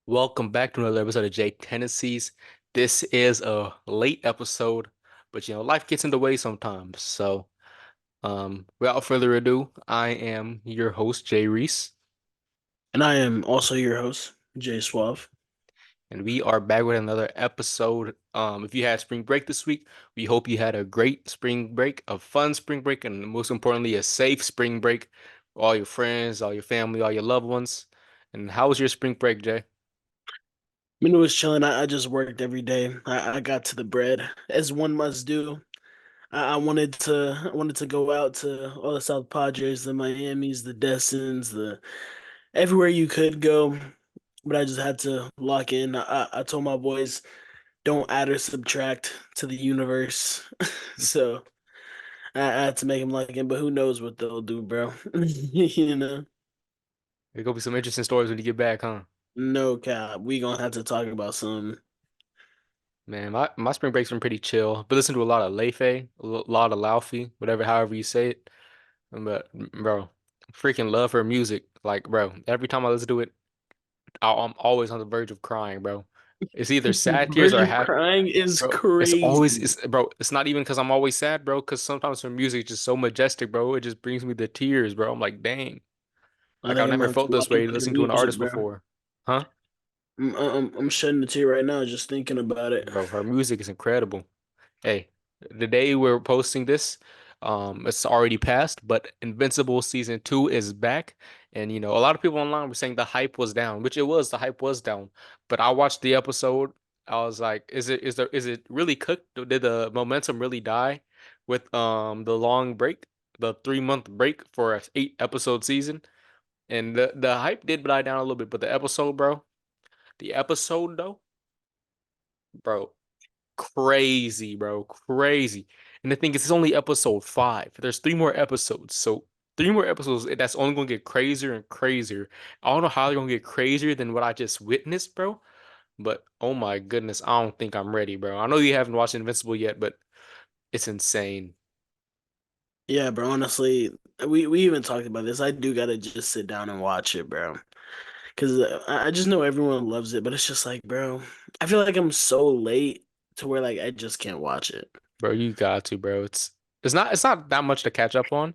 Welcome back to another episode of Jay Tendencies. This is a late episode, but life gets in the way sometimes. Without further ado, I am your host, Jay Reese, And I am also your host, Jay Sauve. and we are back with another episode. If you had spring break this week, we hope you had a great spring break, a fun spring break, and most importantly, a safe spring break for all your friends, all your family, all your loved ones. And how was your spring break, Jay? I mean, it was chilling. I just worked every day. I got to the bread, as one must do. I wanted to go out to all the South Padres, the Miamis, the Destins, the everywhere you could go, but I just had to lock in. I told my boys don't add or subtract to the universe, so I had to make them lock in. But who knows what they'll do, bro? You know, There's gonna be some interesting stories when you get back, huh? no cap. We gonna have to talk about some. Man, my spring break's been pretty chill. But listen to a lot of Lefe, a lot of Laufey, whatever, however you say it. But bro, freaking love her music. Like, bro, every time I listen to it, I'm always on the verge of crying, bro. It's either sad tears Verge or of happy, crying is bro. It's always, crazy. bro. It's not even because I'm always sad, bro. Because sometimes her music is just so majestic, bro. It just brings me to tears, bro. I'm like, dang, I like think I've I'm never gonna have to felt this lock way into her listening to an music, artist bro. before, huh? I'm shedding a tear right now just thinking about it. Bro, her music is incredible. Hey, the day we're posting this, it's already passed, but Invincible season 2 is back. And a lot of people online were saying the hype was down, which it was, the hype was down. But I watched the episode. I was like, is it really cooked? Did the momentum really die with the long break, the 3 month break for a 8 episode season? And the hype did die down a little bit, but the episode though, bro. Crazy, bro. Crazy. And the thing is, it's only episode 5. There's 3 more episodes. So 3 more episodes, that's only gonna get crazier and crazier. I don't know how they're gonna get crazier than what I just witnessed, bro. But oh my goodness, I don't think I'm ready, bro. I know you haven't watched Invincible yet, but it's insane. Yeah, bro. Honestly, we even talked about this. I do gotta just sit down and watch it, bro. Because I just know everyone loves it, but it's just like, bro, I feel like I'm so late to where like I just can't watch it. Bro, you got to, bro. It's not that much to catch up on.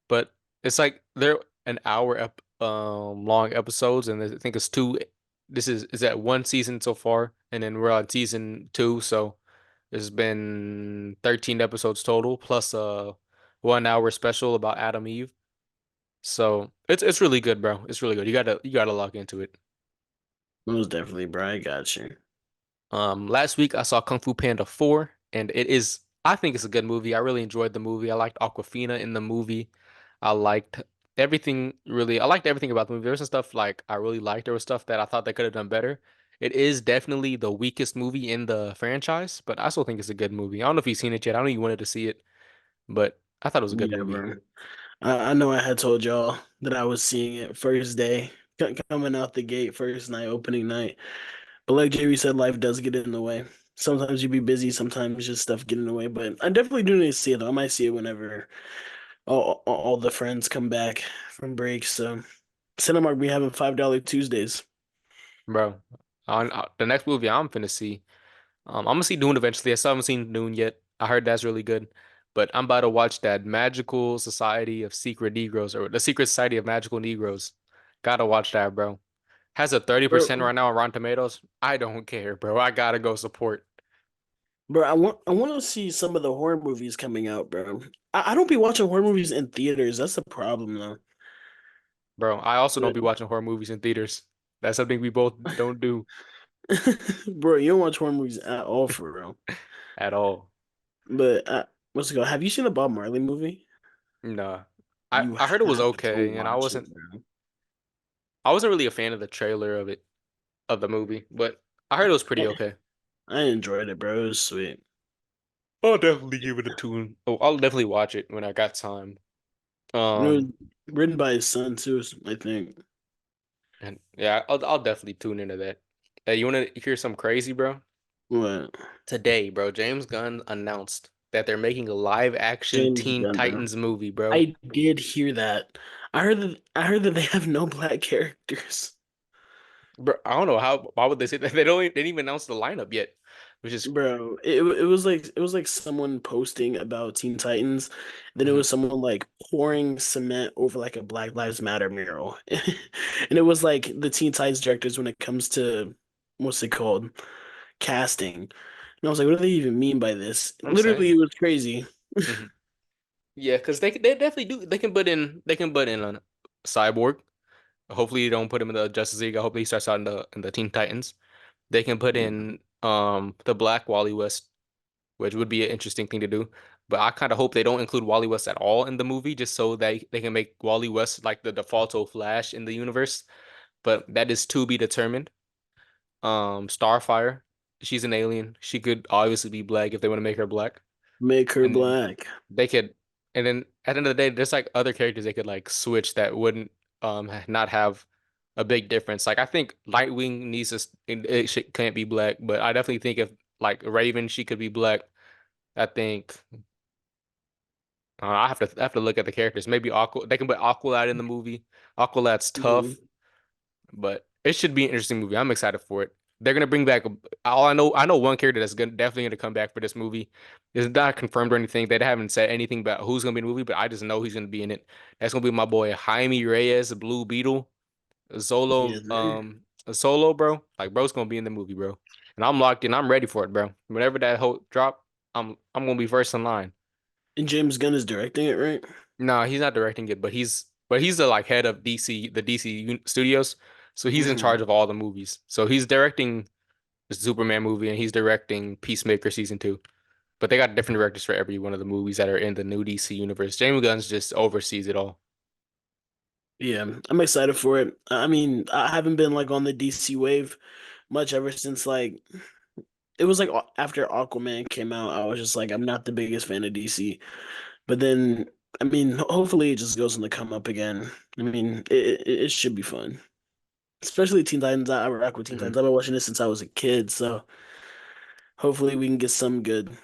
But it's like they're an hour long episodes, and I think it's two. This is that one season so far, and then we're on season 2, so there's been 13 episodes total, plus a 1 hour special about Adam Eve. So it's really good, bro. It's really good. You gotta lock into it. Most definitely, bro. I got you. Last week I saw Kung Fu Panda 4, and I think it's a good movie. I really enjoyed the movie. I liked Aquafina in the movie. I liked I liked everything about the movie. There was some stuff like I really liked. There was stuff that I thought they could have done better. It is definitely the weakest movie in the franchise, but I still think it's a good movie. I don't know if you've seen it yet. I know you wanted to see it, but I thought it was a good Yeah, movie. bro. I know I had told y'all that I was seeing it first day, coming out the gate, first night, opening night. But like Jerry said, life does get in the way. Sometimes you be busy, sometimes just stuff get in the way. But I definitely do need to see it though. I might see it whenever all the friends come back from break. So Cinemark be having $5 Tuesdays. Bro, the next movie I'm finna see. I'm gonna see Dune eventually. I still haven't seen Dune yet. I heard that's really good, but I'm about to watch that Magical Society of Secret Negroes or the Secret Society of Magical Negroes. Gotta watch that, bro. Has a 30% Bro, right now on Rotten Tomatoes. I don't care, bro. I gotta go support, bro, I want to see some of the horror movies coming out, bro. I don't be watching horror movies in theaters. That's the problem though. bro. I also don't But be watching horror movies in theaters. That's something we both don't do bro, you don't watch horror movies at all for real. at all. But what's it called? Have you seen the Bob Marley movie? Nah. I You I heard it was have to okay, and I watch it, wasn't bro. I wasn't really a fan of the trailer of the movie, but I heard it was pretty okay. I enjoyed it, bro. It was sweet. I'll definitely give it a tune. Oh, I'll definitely watch it when I got time. And it was Um, written by his son too, I think. and yeah, I'll definitely tune into that. Hey, you want to hear some crazy, bro? What? Today, bro, James Gunn announced that they're making a live action James Teen Gunn, bro. Titans movie, bro. I did hear that. I heard that they have no black characters. Bro, I don't know how. Why would they say that? They didn't even announce the lineup yet, which is Bro, it was like someone posting about Teen Titans, then it mhm, was someone like pouring cement over like a Black Lives Matter mural. And it was like the Teen Titans directors when it comes to what's it called? Casting. And I was like, what do they even mean by this? I'm Literally, saying. it was crazy. Mhm. Yeah, because they definitely do. They can put in a Cyborg. Hopefully, you don't put him in the Justice League. I hope he starts out in the Teen Titans. They can put in the Black Wally West, which would be an interesting thing to do. But I kind of hope they don't include Wally West at all in the movie, just so they can make Wally West like the defaulto Flash in the universe. But that is to be determined. Starfire, she's an alien. She could obviously be black if they want to make her black. Make her And then black. they could, and then at the end of the day, there's like other characters they could like switch that wouldn't not have a big difference. Like I think Lightwing needs to can't be black, but I definitely think if like Raven she could be black. I think I have to look at the characters. Maybe Aqua they can put Aqualad in the movie. Aqualad's Mhm. tough, but it should be an interesting movie. I'm excited for it. They're gonna bring back all I know one character that's gonna definitely gonna come back for this movie. It's not confirmed or anything. They haven't said anything about who's gonna be in the movie, but I just know he's gonna be in it. That's gonna be my boy Jaime Reyes, Blue Beetle, Zolo, Yes, sir. Solo, bro. Like bro's gonna be in the movie, bro. And I'm locked in. I'm ready for it, bro. Whenever that whole drop, I'm gonna be first in line. And James Gunn is directing it, right? No, he's not directing it, but he's the like head of the DC studios. So he's in charge Hmm. of all the movies. So he's directing the Superman movie and he's directing Peacemaker season 2. But they got different directors for every one of the movies that are in the new DC universe. James Gunn just oversees it all. Yeah, I'm excited for it. I mean, I haven't been like on the DC wave much ever since like it was like after Aquaman came out, I was just like I'm not the biggest fan of DC. But then I mean, hopefully it just goes on the come up again. I mean, it should be fun. Especially Teen Titans. I rock with Teen Mhm. Titans. I've been watching this since I was a kid, so hopefully we can get some good.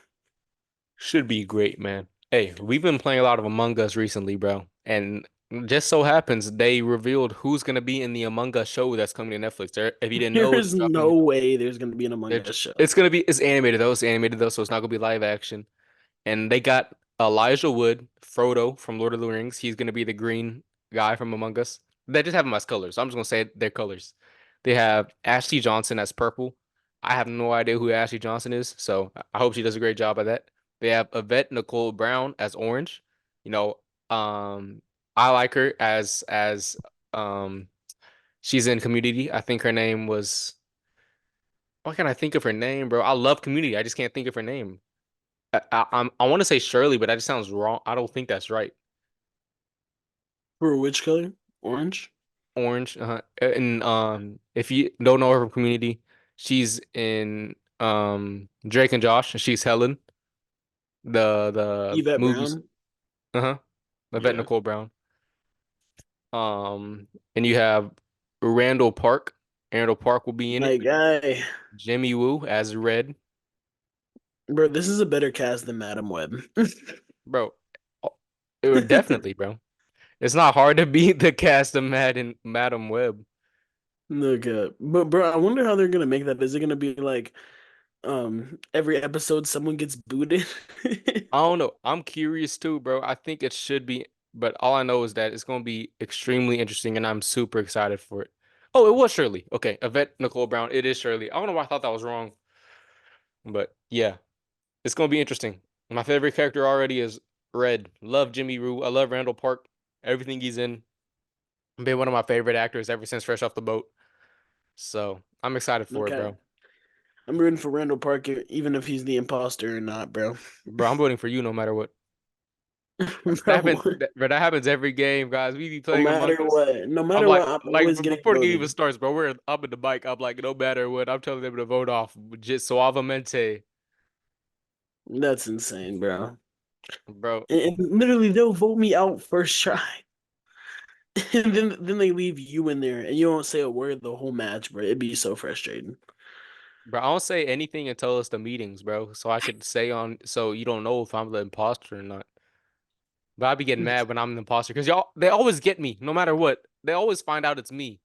Should be great, man. Hey, we've been playing a lot of Among Us recently, bro. And just so happens they revealed who's gonna be in the Among Us show that's coming to Netflix. If you didn't There know, it's is dropping. no way there's gonna be an Among Us show. It's gonna be it's animated though. It's animated though, so it's not gonna be live action. And they got Elijah Wood, Frodo from Lord of the Rings. He's gonna be the green guy from Among Us. They just have him as colors. So I'm just gonna say their colors. They have Ashley Johnson as purple. I have no idea who Ashley Johnson is, so I hope she does a great job at that. They have Yvette Nicole Brown as orange. You know, um, I like her as um she's in Community. I think her name was why can't I think of her name, bro? I love Community. I just can't think of her name. I want to say Shirley, but that just sounds wrong. I don't think that's right. For which color? Orange? Orange. And if you don't know her from Community, she's in Drake and Josh, and she's Helen, the Yvette movies. Brown? Uh-huh. Yvette Yeah. Nicole Brown. And you have Randall Park. Randall Park will be in My it. guy. Jimmy Woo as Red, Bro, this is a better cast than Madam Web. bro. oh, It would definitely, bro. It's not hard to beat the cast of Madam Web. Look up. But bro, I wonder how they're gonna make that. Is it gonna be like every episode someone gets booted? I don't know. I'm curious too, bro. I think it should be, but all I know is that it's going to be extremely interesting, and I'm super excited for it. Oh, it was Shirley. Okay, Yvette Nicole Brown. It is Shirley. I don't know why I thought that was wrong, but yeah, it's going to be interesting. My favorite character already is Red. Love Jimmy Rue. I love Randall Park. Everything he's in. Been one of my favorite actors ever since Fresh Off the Boat. So I'm excited for it, Okay. bro. I'm rooting for Randall Parker, even if he's the imposter or not, bro. Bro, I'm voting for you no matter what. Bro, That happens every game, guys. We be no playing Among matter Us. what, no I'm matter like, what, I'm like always getting before the game even voted. starts, bro. We're up in the bike. I'm like, no matter what, I'm telling them to vote off. Just suavemente, That's insane, bro. bro, And literally, they'll vote me out first try, and then they leave you in there, and you don't say a word the whole match, bro. It'd be so frustrating. bro. I don't say anything until it's the meetings, bro. So I could say on, so you don't know if I'm the imposter or not. But I be getting mad when I'm the imposter because y'all, they always get me, no matter what. They always find out it's me.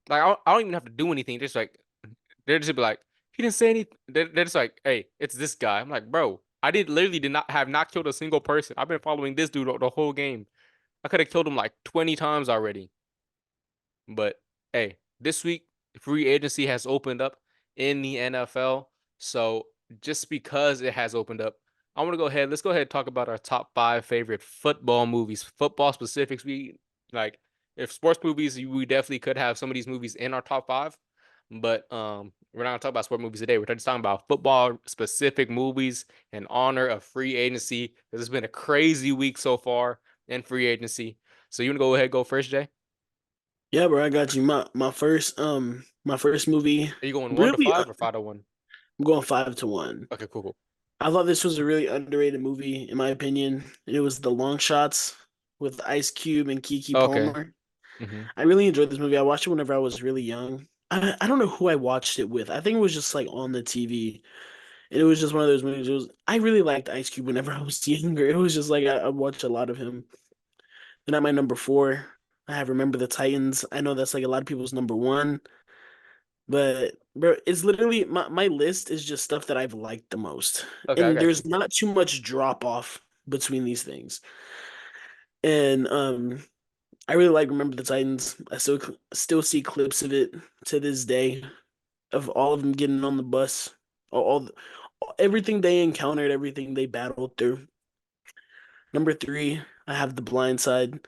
Like I don't even have to do anything. Just like they're just be like, he didn't say anything. They're just like, hey, it's this guy. I'm like, bro, I did not have not killed a single person. I've been following this dude the whole game. I could have killed him like 20 times already. But hey, this week free agency has opened up in the NFL. So just because it has opened up, I want to go ahead. Let's go ahead and talk about our top five favorite football movies, football specifics. We like if sports movies, we definitely could have some of these movies in our top five. But we're not gonna talk about sport movies today. We're just talking about football specific movies in honor of free agency. This has been a crazy week so far in free agency. So you wanna go ahead, go first, Jay? Yeah, bro, I got you. My first movie. Are you going one to Really, five or 5-1? I'm going 5-1. Okay, cool, cool. I thought this was a really underrated movie, in my opinion. It was The Long Shots with Ice Cube and Keke Okay. Palmer. hmm I really enjoyed this movie. I watched it whenever I was really young. I don't know who I watched it with. I think it was just like on the TV. And it was just one of those movies. I really liked Ice Cube whenever I was younger. It was just like I watched a lot of him. Then at my number four, I have Remember the Titans. I know that's like a lot of people's number one, but bro, it's literally my list is just stuff that I've liked the most. Okay, I And got you. there's not too much drop off between these things. And I really like Remember the Titans. I still see clips of it to this day of all of them getting on the bus, everything they encountered, everything they battled through. Number three, I have The Blind Side,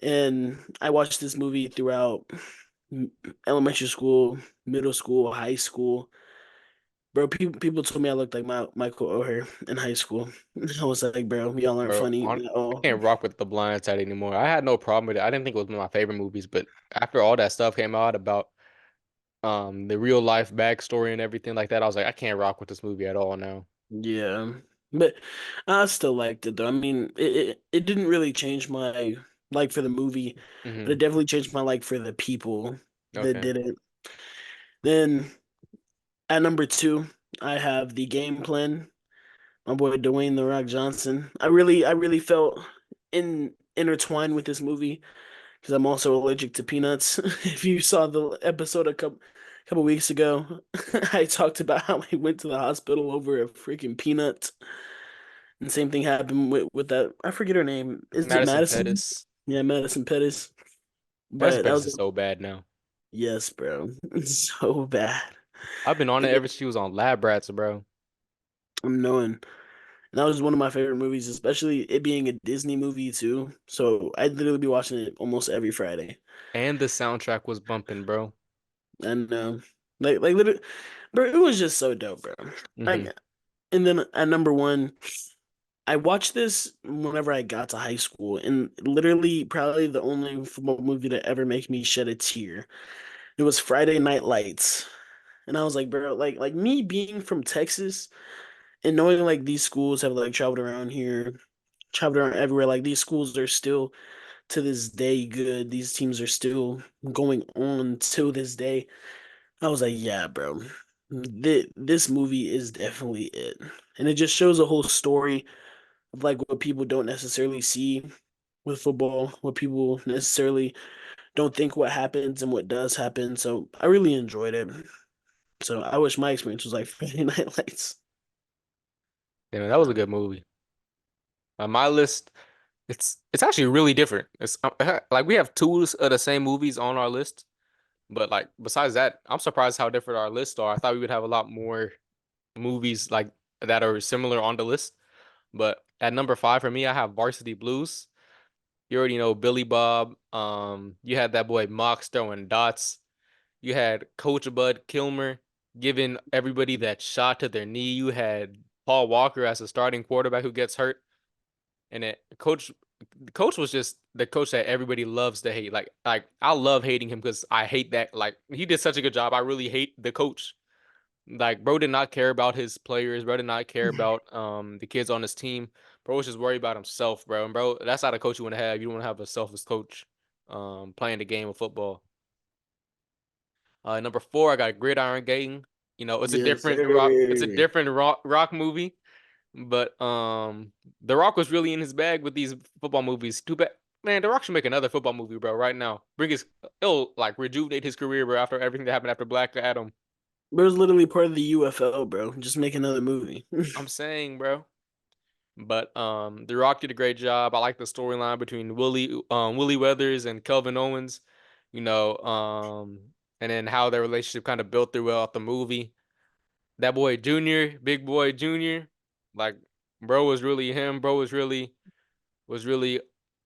and I watched this movie throughout elementary school, middle school, high school. Bro, people told me I looked like Michael O'Hare in high school. I was like, bro, y'all aren't Bro, funny on at I all. can't rock with The Blind Side anymore. I had no problem with it. I didn't think it was one of my favorite movies, but after all that stuff came out about the real life backstory and everything like that, I was like, I can't rock with this movie at all now. Yeah, but I still liked it though. I mean, it didn't really change my like for the movie, but it hmm definitely changed my like for the people that Okay. did it. Then at number two, I have The Game Plan. My boy Dwayne The Rock Johnson. I really felt intertwined with this movie because I'm also allergic to peanuts. If you saw the episode a couple weeks ago, I talked about how I went to the hospital over a freaking peanut. And same thing happened with that. I forget her name. Is it Madison Madison? Pettis. Yeah, Madison Pettis. Madison But that Pettis was is so bad now. yes, bro. It's so bad. I've been on it And ever since she was on Lab Rats, bro. I'm knowing. And that was one of my favorite movies, especially it being a Disney movie too. So I'd literally be watching it almost every Friday. And the soundtrack was bumping, bro. And like literally, bro, it was just so dope, bro. hmm Like, and then at number one, I watched this whenever I got to high school, and literally probably the only football movie to ever make me shed a tear. It was Friday Night Lights, and I was like, bro, like me being from Texas and knowing like these schools have like traveled around here, traveled around everywhere. Like these schools are still to this day good. These teams are still going on to this day. I was like, yeah, bro, this movie is definitely it, and it just shows a whole story of like what people don't necessarily see with football, what people necessarily don't think what happens and what does happen. So I really enjoyed it. So I wish my experience was like Friday Night Lights. Yeah, man, that was a good movie. My list, it's actually really different. It's like we have two of the same movies on our list, but like besides that, I'm surprised how different our lists are. I thought we would have a lot more movies like that are similar on the list. But at number five for me, I have Varsity Blues. You already know Billy Bob. You had that boy Mox throwing dots. You had Coach Bud Kilmer giving everybody that shot to their knee. You had Paul Walker as a starting quarterback who gets hurt. And the coach was just the coach that everybody loves to hate. Like I love hating him because I hate that. Like he did such a good job. I really hate the coach. Like bro did not care about his players. Bro did not care about the kids on his team. Bro was just worried about himself, bro. And bro, that's not a coach you want to have. You don't want to have a selfless coach playing the game of football. Number four, I got Gridiron Gang. You know, Yes, it's a sir. different rock movie, but The Rock was really in his bag with these football movies. Too bad. Man, The Rock should make another football movie, bro, right now. Bring his, it'll like rejuvenate his career, bro, after everything that happened after Black Adam. But it was literally part of the UFL, bro. Just make another movie. I'm saying, bro. But The Rock did a great job. I like the storyline between Willie Weathers and Kelvin Owens, you know, and then how their relationship kind of built throughout the movie. That boy Junior, big boy Junior, like bro was really him. Bro was really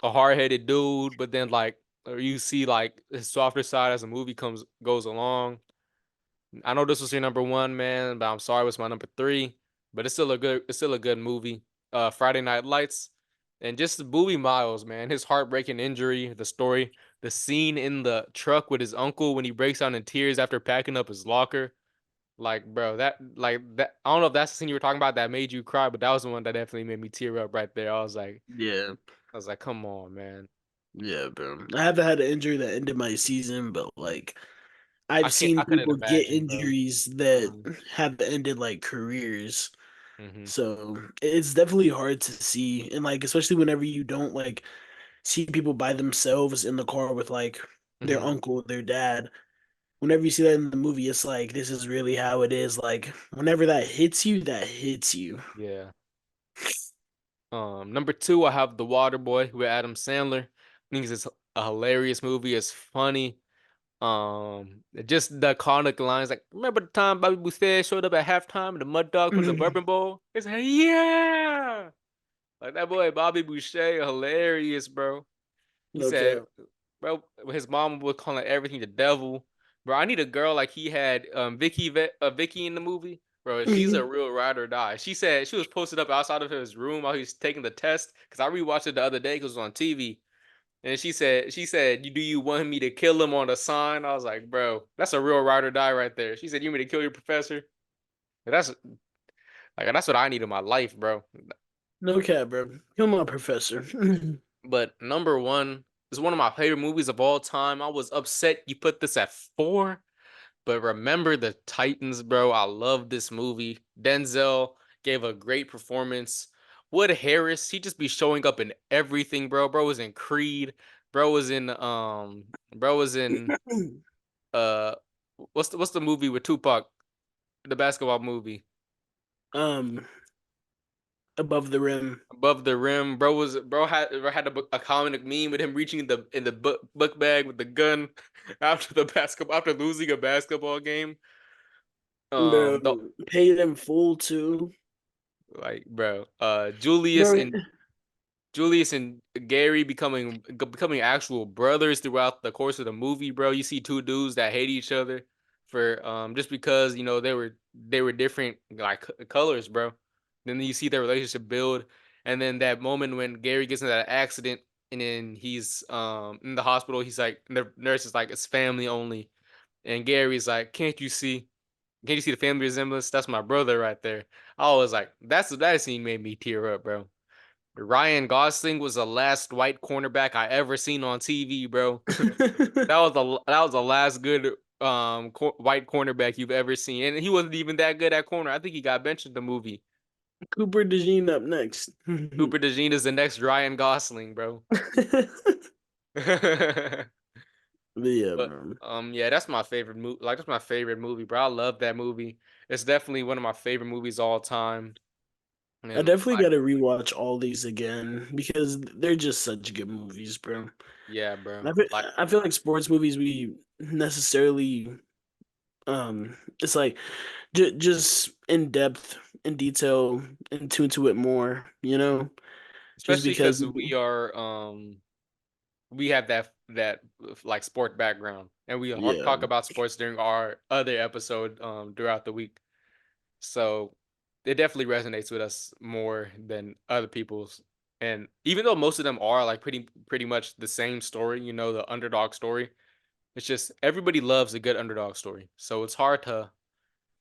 a hard-headed dude, but then like you see like his softer side as the movie comes goes along. I know this was your number one, man, but I'm sorry, it was my number three. But it's still a good movie. Friday Night Lights, and just the Bowie Miles, man, his heartbreaking injury, the story, the scene in the truck with his uncle when he breaks down in tears after packing up his locker. Like, bro, that I don't know if that's the scene you were talking about that made you cry, but that was the one that definitely made me tear up right there. Yeah. I was like, come on, man. Yeah, bro. I haven't had an injury that ended my season, but like I've I seen couldn't people get imagine, bro. injuries that Mm-hmm. have ended like careers. Mm-hmm. So it's definitely hard to see. And like especially whenever you don't like see people by themselves in the car with like their Mm-hmm. uncle, their dad. Whenever you see that in the movie, it's like this is really how it is. Like whenever that hits you, that hits you. Yeah. Number two, I have The Water Boy with Adam Sandler. I think it's a hilarious movie. It's funny. Just the iconic lines like, "Remember the time Bobby Boucher showed up at halftime and the Mud Dogs won the Bourbon Bowl?" It's like, yeah, like that boy Bobby Boucher, hilarious, bro. He said, Okay. bro, his mom was calling everything the devil. Bro, I need a girl like he had Vicky in the movie. Bro, she's a real ride or die. She said she was posted up outside of his room while he was taking the test. Cause I rewatched it the other day because it was on TV. And she said, do you want me to kill him on the sign? I was like, bro, that's a real ride or die right there. She said, you want me to kill your professor? That's what I need in my life, bro. No cap, bro. Kill my professor. But number one is one of my favorite movies of all time. I was upset you put this at four. But remember the Titans, bro. I love this movie. Denzel gave a great performance. Wood Harris, he just be showing up in everything, bro. Bro was in Creed. Bro was in bro was in uh what's the movie with Tupac? The basketball movie. um, above the rim. Above the rim. Bro had a comic meme with him reaching in the book bag with the gun after losing a basketball game. The Bro, paid in full too. like bro, Julius Bro, and Julius and Gary becoming actual brothers throughout the course of the movie, bro. You see two dudes that hate each other for just because they were different like colors, bro. Then you see their relationship build, and then that moment when Gary gets in that accident and then he's in the hospital, he's like the nurse is like it's family only, and Gary's like, Can't you see the family resemblance? That's my brother right there. I was like, that scene made me tear up, bro. Ryan Gosling was the last white cornerback I ever seen on TV, bro. That was the last good white cornerback you've ever seen, and he wasn't even that good at corner. I think he got benched in the movie. Cooper DeJean up next. Cooper DeJean is the next Ryan Gosling, bro. But Yeah, bro. yeah, that's my favorite movie. Like that's my favorite movie, bro. I love that movie. It's definitely one of my favorite movies all time. I And definitely got to rewatch all these again because they're just such good movies, bro. yeah, bro. I feel, Like I feel like sports movies we necessarily it's like just in depth, in detail, into it more, you know, just especially because because we have that like sport background and we yeah. talk about sports during our other episode throughout the week. So it definitely resonates with us more than other people's. And even though most of them are like pretty much the same story, the underdog story, it's just everybody loves a good underdog story. So it's hard to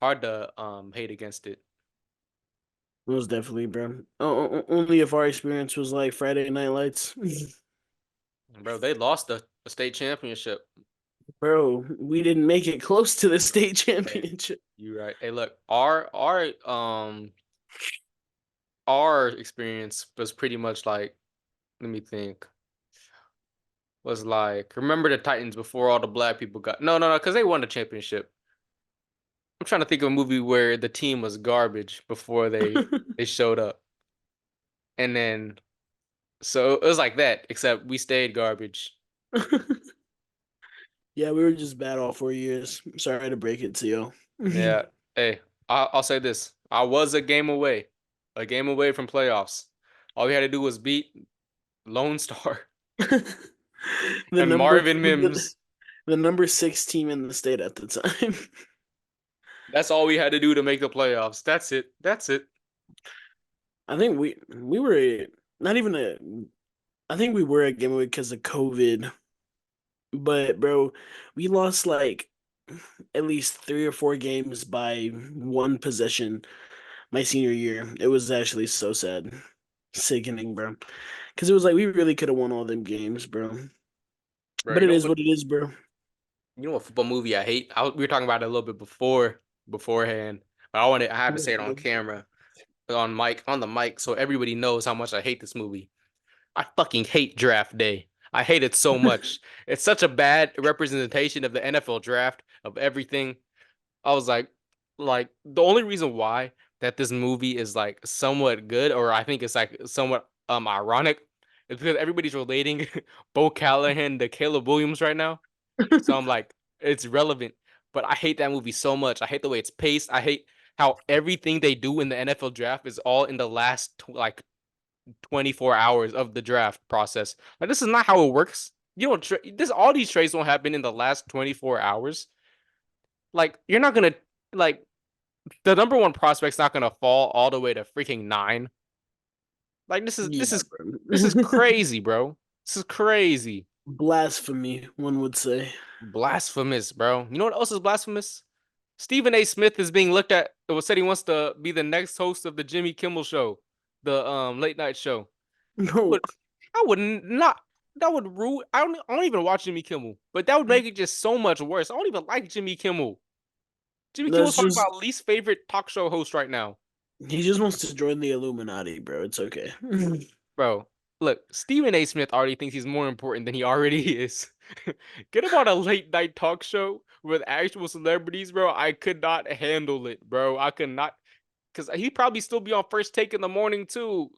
hate against it. Most definitely, bro. Only if our experience was like Friday Night Lights. Bro, they lost the state championship. Bro, we didn't make it close to the state Hey, championship. you right. Hey, look, our experience was pretty much like, let me think. was like, remember the Titans before all the black people got no, because they won the championship. I'm trying to think of a movie where the team was garbage before they showed up. And then so it was like that, except we stayed garbage. Yeah, we were just bad all 4 years. Sorry to break it to you. Yeah. Hey, I'll say this. I was a game away from playoffs. All we had to do was beat Lone Star the and number Marvin the, Mims. the number 6 team in the state at the time. That's all we had to do to make the playoffs. That's it. That's it. I think we were not even a I think we were a game away because of COVID. But bro, we lost like at least 3 or 4 games by one possession my senior year. It was actually so sad. Sickening, bro. Because it was like we really could have won all them games, bro. Bro, But it is what it is, bro. you know what football movie I hate? We were talking about it a little bit beforehand. But I had to say it on camera, on the mic, so everybody knows how much I hate this movie. I fucking hate draft day. I hate it so much. It's such a bad representation of the NFL draft, of everything. I was like the only reason why that this movie is like somewhat good, or I think it's like somewhat ironic, is because everybody's relating Bo Callahan to Caleb Williams right now. So I'm like, it's relevant. But I hate that movie so much. I hate the way it's paced. I hate how everything they do in the NFL draft is all in the last like 24 hours of the draft process. Like this is not how it works. You don't this all these trades don't happen in the last 24 hours. Like you're not gonna like the number one prospect's not gonna fall all the way to freaking nine. Like Yeah, bro. this is crazy, bro. This is crazy. Blasphemy, one would say. Blasphemous, bro. You know what else is blasphemous? Stephen A. Smith is being looked at. It was said he wants to be the next host of the Jimmy Kimmel show, the late night show. No, But I would not. That would ruin. I don't even watch Jimmy Kimmel, but that would make it just so much worse. I don't even like Jimmy Kimmel. Jimmy Kimmel's that's probably just my least favorite talk show host right now. he just wants to join the Illuminati, bro. It's okay. Bro, look, Stephen A. Smith already thinks he's more important than he already is. Get him on a late night talk show with actual celebrities, bro. I could not handle it, bro. I could not, because he'd probably still be on first take in the morning, too.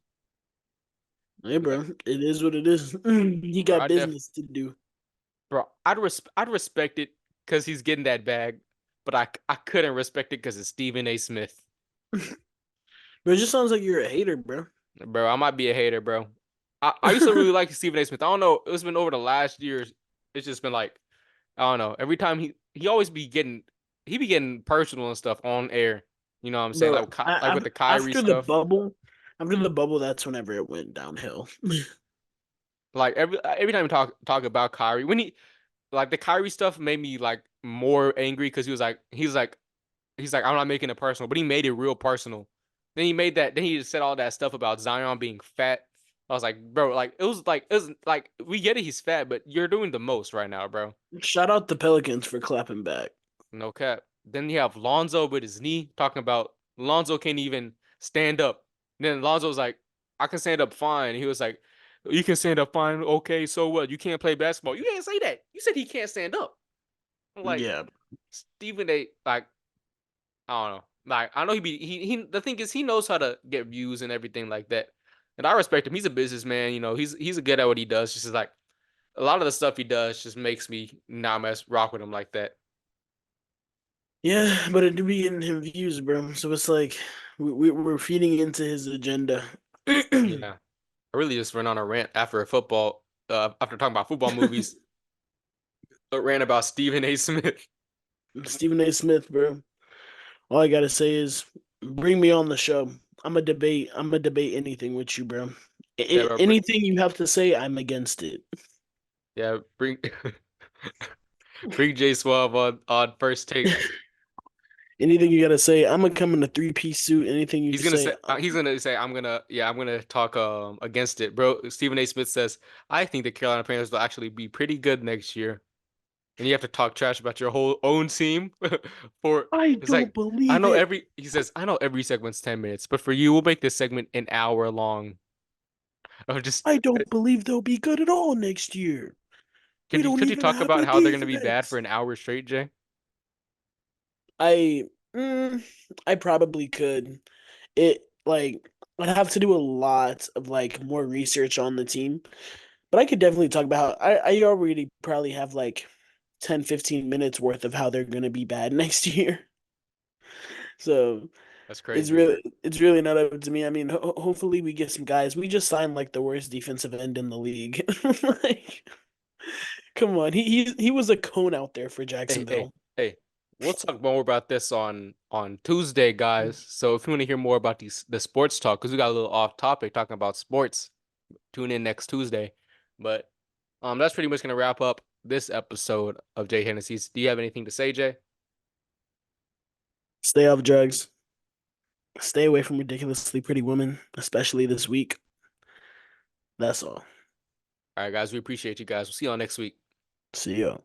Hey, bro, Like, it is what it is. He bro, got business to do. I'd respect it because he's getting that bag, but I couldn't respect it because it's Stephen A. Smith. But it just sounds like you're a hater, bro. Bro, I might be a hater, bro. I used to really like Stephen A. Smith. I don't know. It's been over the last years. It's just been like, I don't know. Every time he always be getting personal and stuff on air. You know what I'm saying? Bro, Like with the Kyrie stuff. after the bubble, that's whenever it went downhill. Like every time we talk about Kyrie, when he like the Kyrie stuff made me like more angry because he's like, I'm not making it personal, but he made it real personal. Then he just said all that stuff about Zion being fat. I was like, bro, like it was like we get it, he's fat, but you're doing the most right now, bro. Shout out the Pelicans for clapping back. No cap. Then you have Lonzo with his knee talking about Lonzo can't even stand up. Then Lonzo's like, I can stand up fine. He was like, you can stand up fine. Okay, so what? You can't play basketball. You can't say that. You said he can't stand up. I'm like, Yeah. Stephen A. Like, I don't know. Like, I know he. The thing is, he knows how to get views and everything like that. And I respect him. He's a businessman. You know, he's a good at what he does. Just like a lot of the stuff he does just makes me not mess rock with him like that. Yeah, but it do be getting him views, bro. So it's like we're feeding into his agenda. Yeah. I really just went on a rant after talking about football movies. A rant about Stephen A. Smith. Stephen A. Smith, bro. All I gotta say is bring me on the show. I'm gonna debate anything with you, bro. Yeah, bro, Anything you have to say, I'm against it. yeah, bring bring Jay Sauve on first take. Anything you gotta say, I'm gonna come in a 3-piece suit. Anything you say, He's gonna say I'm gonna talk against it, bro. Stephen A. Smith says I think the Carolina Panthers will actually be pretty good next year, and you have to talk trash about your whole own team. For I it's don't like believe it. he says I know every segment's 10 minutes, but for you we'll make this segment an hour long. Of just I don't believe they'll be good at all next year. We don't Could you even talk have about a how they're gonna be bad for defense. an hour straight, Jay? I I probably could. It like I'd have to do a lot of like more research on the team, but I could definitely talk about I already probably have like 10, 15 minutes worth of how they're gonna be bad next year. So That's it's crazy. really not up to me. I mean, hopefully we get some guys. We just signed like the worst defensive end in the league. Like, come on, he was a cone out there for Hey, hey, Jacksonville. hey. We'll talk more about this on Tuesday, guys. So if you want to hear more about the sports talk, because we got a little off topic talking about sports, tune in next Tuesday. But that's pretty much gonna wrap up this episode of Jay Hennessy's. Do you have anything to say, Jay? Stay off drugs. Stay away from ridiculously pretty women, especially this week. That's all. All right, guys, we appreciate you guys. We'll see y'all next week. See ya.